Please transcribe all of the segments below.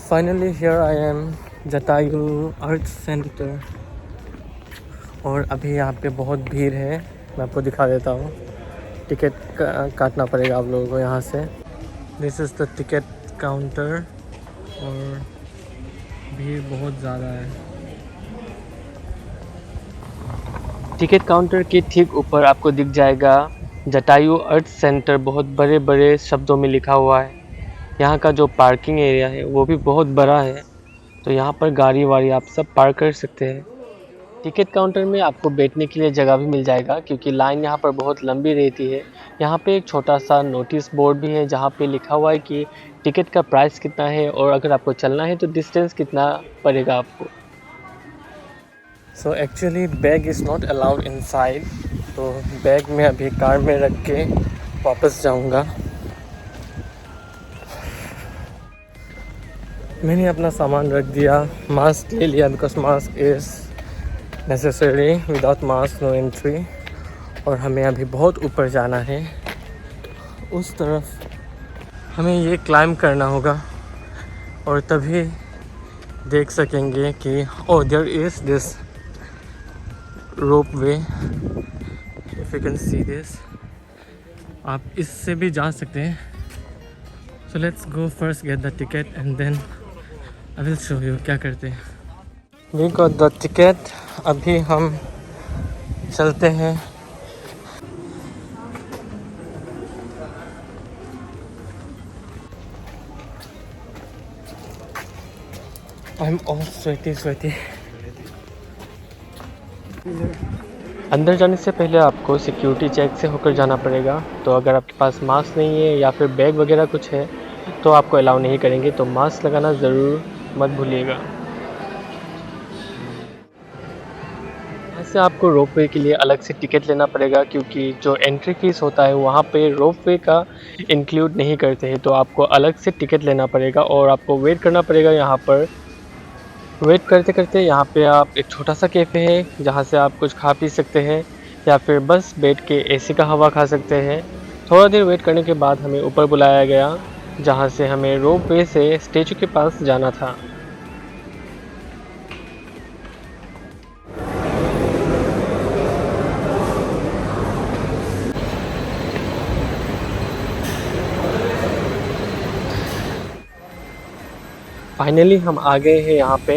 Finally here I am Jatayu art centre. और अभी यहाँ पे बहुत भीड़ है, मैं आपको दिखा देता हूँ। टिकट काटना पड़ेगा आप लोगों को यहाँ से। This is the ticket counter और भीड़ बहुत ज़्यादा है। टिकट काउंटर के ठीक ऊपर आपको दिख जाएगा जटायु आर्ट सेंटर, बहुत बड़े बड़े शब्दों में लिखा हुआ है। यहाँ का जो पार्किंग एरिया है वो भी बहुत बड़ा है, तो यहाँ पर गाड़ी वाड़ी आप सब पार्क कर सकते हैं। टिकट काउंटर में आपको बैठने के लिए जगह भी मिल जाएगा, क्योंकि लाइन यहाँ पर बहुत लंबी रहती है। यहाँ पे एक छोटा सा नोटिस बोर्ड भी है जहाँ पे लिखा हुआ है कि टिकट का प्राइस कितना है और अगर आपको चलना है तो डिस्टेंस कितना पड़ेगा आपको। So actually bag is not allowed inside, तो बैग में अभी कार में रख के वापस जाऊँगा। मैंने अपना सामान रख दिया, मास्क ले लिया because mask is necessary, without mask no entry. और हमें अभी बहुत ऊपर जाना है, उस तरफ हमें ये क्लाइंब करना होगा और तभी देख सकेंगे कि oh there is this ropeway, if you can see this. आप इससे भी जा सकते हैं। So let's go first get the ticket and then I will show you क्या करते हैं। वी गॉट द टिकट, अभी हम चलते हैं। I am all sweaty. अंदर जाने से पहले आपको सिक्योरिटी चेक से होकर जाना पड़ेगा, तो अगर आपके पास मास्क नहीं है या फिर बैग वगैरह कुछ है तो आपको अलाउ नहीं करेंगे, तो मास्क लगाना ज़रूर मत भूलिएगा। यहाँ से आपको रोपवे के लिए अलग से टिकट लेना पड़ेगा, क्योंकि जो एंट्री फीस होता है वहाँ पे रोपवे का इंक्लूड नहीं करते हैं, तो आपको अलग से टिकट लेना पड़ेगा और आपको वेट करना पड़ेगा यहाँ पर। वेट करते करते यहाँ पे आप एक छोटा सा कैफ़े है जहाँ से आप कुछ खा पी सकते हैं या फिर बस बैठ के एसी का हवा खा सकते हैं। थोड़ा देर वेट करने के बाद हमें ऊपर बुलाया गया, जहाँ से हमें रोप वे से स्टैचू के पास जाना था। फाइनली हम आ गए हैं यहाँ पे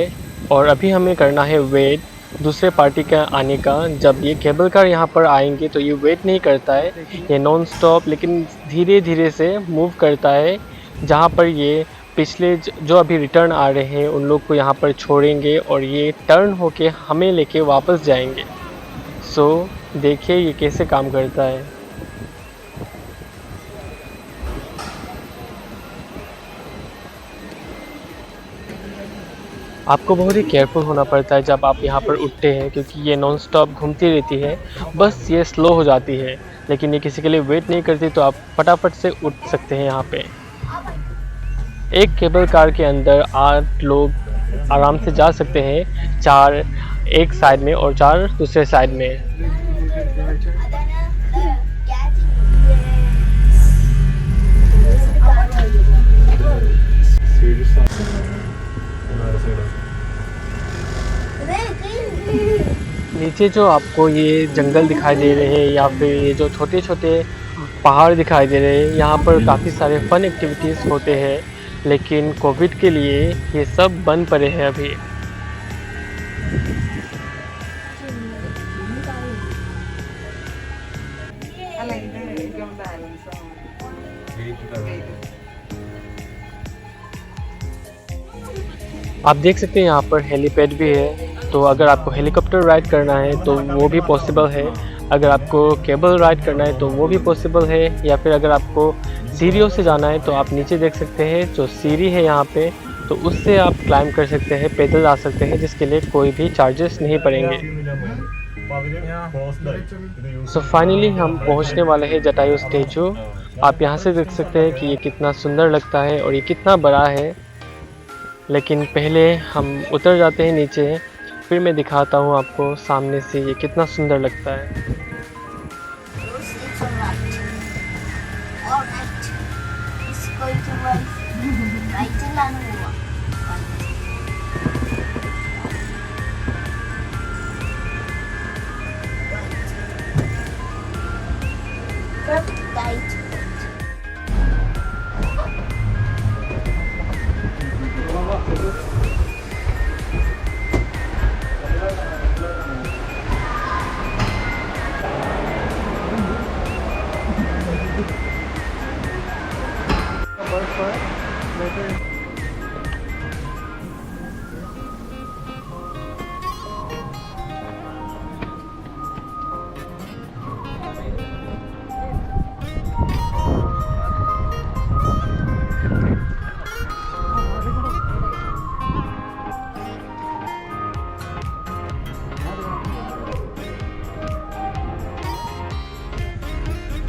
और अभी हमें करना है वेट दूसरे पार्टी का आने का। जब ये केबल कार यहाँ पर आएंगे तो ये वेट नहीं करता है, ये नॉन स्टॉप लेकिन धीरे धीरे से मूव करता है, जहाँ पर ये पिछले जो अभी रिटर्न आ रहे हैं उन लोग को यहाँ पर छोड़ेंगे और ये टर्न होके हमें लेके वापस जाएंगे। सो देखिए ये कैसे काम करता है। आपको बहुत ही केयरफुल होना पड़ता है जब आप यहाँ पर उठते हैं, क्योंकि ये नॉन स्टॉप घूमती रहती है, बस ये स्लो हो जाती है, लेकिन ये किसी के लिए वेट नहीं करती, तो आप फटाफट से उठ सकते हैं यहाँ पे। एक केबल कार के अंदर 8 लोग आराम से जा सकते हैं, 4 एक साइड में और 4 दूसरे साइड में। नीचे जो आपको ये जंगल दिखाई दे रहे हैं या फिर ये जो छोटे छोटे पहाड़ दिखाई दे रहे हैं, यहाँ पर काफ़ी सारे फन एक्टिविटीज़ होते हैं, लेकिन कोविड के लिए ये सब बंद पड़े हैं अभी। आप देख सकते हैं यहाँ पर हेलीपैड भी है, तो अगर आपको हेलीकॉप्टर राइड करना है तो वो भी पॉसिबल है, अगर आपको केबल राइड करना है तो वो भी पॉसिबल है, या फिर अगर आपको सीढ़ियों से जाना है तो आप नीचे देख सकते हैं जो सीढ़ी है यहाँ पे, तो उससे आप क्लाइंब कर सकते हैं, पैदल आ सकते हैं, जिसके लिए कोई भी चार्जेस नहीं पड़ेंगे। सो फाइनली हम पहुँचने वाले हैं जटायु स्टैचू। आप यहाँ से देख सकते हैं कि ये कितना सुंदर लगता है और ये कितना बड़ा है, लेकिन पहले हम उतर जाते हैं नीचे, फिर मैं दिखाता हूँ आपको सामने से ये कितना सुंदर लगता है। Right.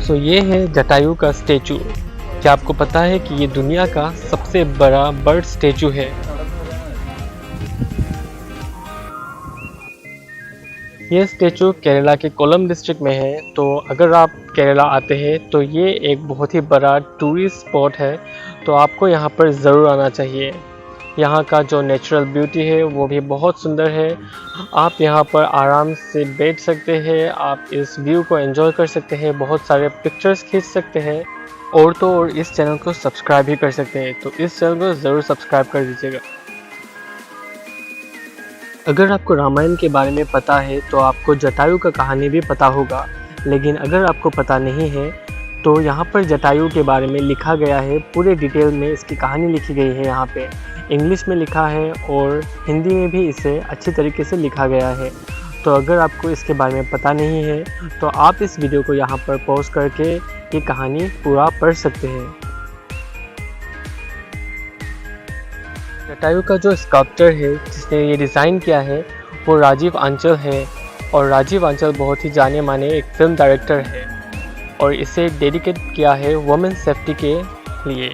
सो ये है जटायु का स्टेचू। क्या आपको पता है कि ये दुनिया का सबसे बड़ा बर्ड स्टेचू है? ये स्टेचू केरला के कोलम डिस्ट्रिक्ट में है। तो अगर आप केरला आते हैं तो ये एक बहुत ही बड़ा टूरिस्ट स्पॉट है, तो आपको यहाँ पर ज़रूर आना चाहिए। यहाँ का जो नेचुरल ब्यूटी है वो भी बहुत सुंदर है। आप यहाँ पर आराम से बैठ सकते हैं, आप इस व्यू को एंजॉय कर सकते हैं, बहुत सारे पिक्चर्स खींच सकते हैं, और तो और इस चैनल को सब्सक्राइब भी कर सकते हैं। तो इस चैनल को ज़रूर सब्सक्राइब कर दीजिएगा। अगर आपको रामायण के बारे में पता है तो आपको जटायु का कहानी भी पता होगा, लेकिन अगर आपको पता नहीं है तो यहाँ पर जटायु के बारे में लिखा गया है, पूरे डिटेल में इसकी कहानी लिखी गई है। यहाँ पे इंग्लिश में लिखा है और हिंदी में भी इसे अच्छी तरीके से लिखा गया है। तो अगर आपको इसके बारे में पता नहीं है तो आप इस वीडियो को यहाँ पर पॉज करके ये कहानी पूरा पढ़ सकते हैं। जटायु का जो स्कल्पचर है जिसने ये डिज़ाइन किया है वो राजीव आंचल है, और राजीव आंचल बहुत ही जाने माने एक फिल्म डायरेक्टर है, और इसे डेडिकेट किया है वुमेन सेफ्टी के लिए।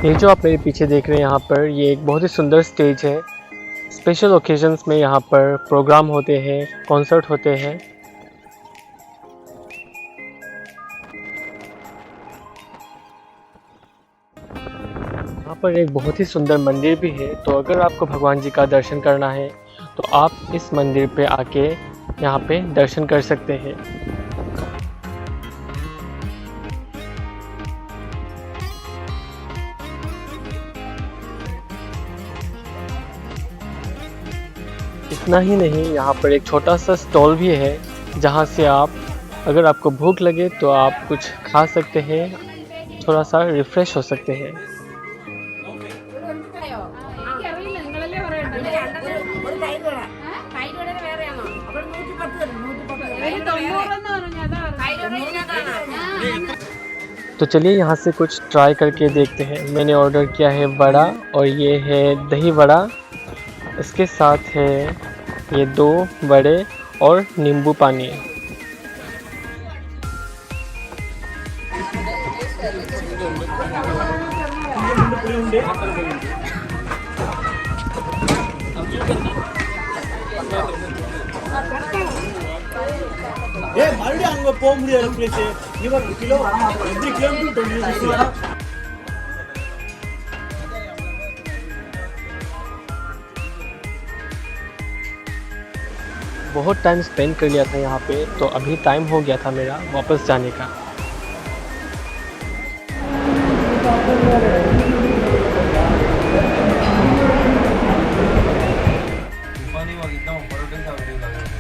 ये जो आप मेरे पीछे देख रहे हैं यहाँ पर, ये एक बहुत ही सुंदर स्टेज है। स्पेशल ओकेजन्स में यहाँ पर प्रोग्राम होते हैं, कॉन्सर्ट होते हैं। यहाँ पर एक बहुत ही सुंदर मंदिर भी है, तो अगर आपको भगवान जी का दर्शन करना है तो आप इस मंदिर पे आके यहाँ पे दर्शन कर सकते हैं। इतना ही नहीं, यहाँ पर एक छोटा सा स्टॉल भी है जहाँ से आप, अगर आपको भूख लगे तो आप कुछ खा सकते हैं, थोड़ा सा रिफ्रेश हो सकते हैं। तो चलिए यहाँ से कुछ ट्राई करके देखते हैं। मैंने ऑर्डर किया है वड़ा, और ये है दही वड़ा, इसके साथ है ये 2 वड़े और नींबू पानी। மறுபடியும் அங்க போக முடியாது பிளேஸ் இவர் கிலோ எவ்ரி கிலோமீட்டர் 20 rupees बहुत टाइम स्पेंड कर लिया था यहाँ पे, तो अभी टाइम हो गया था मेरा वापस जाने का।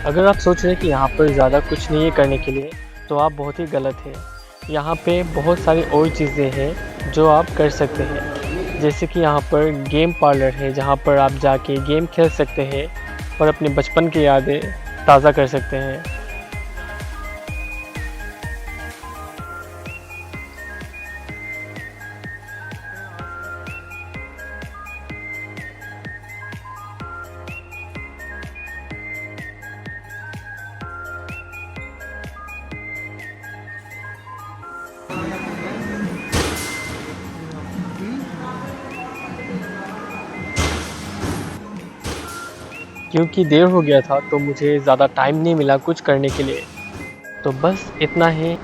अगर आप सोच रहे हैं कि यहाँ पर ज़्यादा कुछ नहीं है करने के लिए, तो आप बहुत ही गलत है। यहाँ पे बहुत सारी और चीज़ें हैं जो आप कर सकते हैं, जैसे कि यहाँ पर गेम पार्लर है जहाँ पर आप जाके गेम खेल सकते हैं और अपने बचपन की यादें ताज़ा कर सकते हैं। क्योंकि देर हो गया था तो मुझे ज़्यादा टाइम नहीं मिला कुछ करने के लिए। तो बस इतना ही।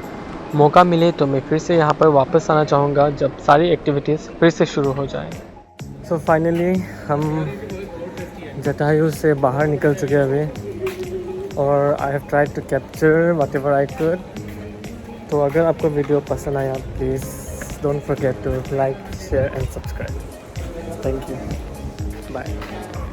मौका मिले तो मैं फिर से यहाँ पर वापस आना चाहूँगा जब सारी एक्टिविटीज़ फिर से शुरू हो जाए। सो फाइनली हम जटायु से बाहर निकल चुके हैं अभी, और I have tried to capture whatever I could. तो अगर आपको वीडियो पसंद आया please don't forget to like, share and subscribe. Thank you, bye.